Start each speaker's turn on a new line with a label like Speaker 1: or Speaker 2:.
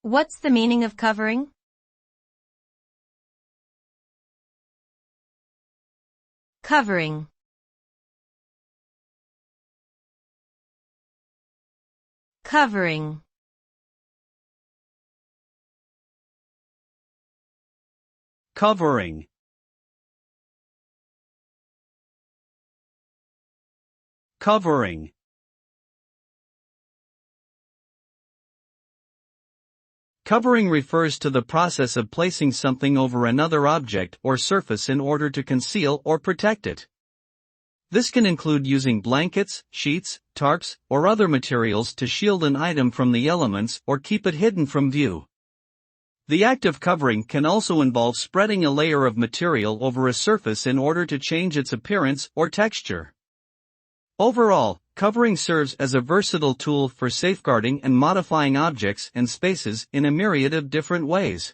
Speaker 1: What's the meaning of covering? Covering. Covering.
Speaker 2: Covering. Covering. Covering refers to the process of placing something over another object or surface in order to conceal or protect it. This can include using blankets, sheets, tarps, or other materials to shield an item from the elements or keep it hidden from view. The act of covering can also involve spreading a layer of material over a surface in order to change its appearance or texture. Overall, covering serves as a versatile tool for safeguarding and modifying objects and spaces in a myriad of different ways.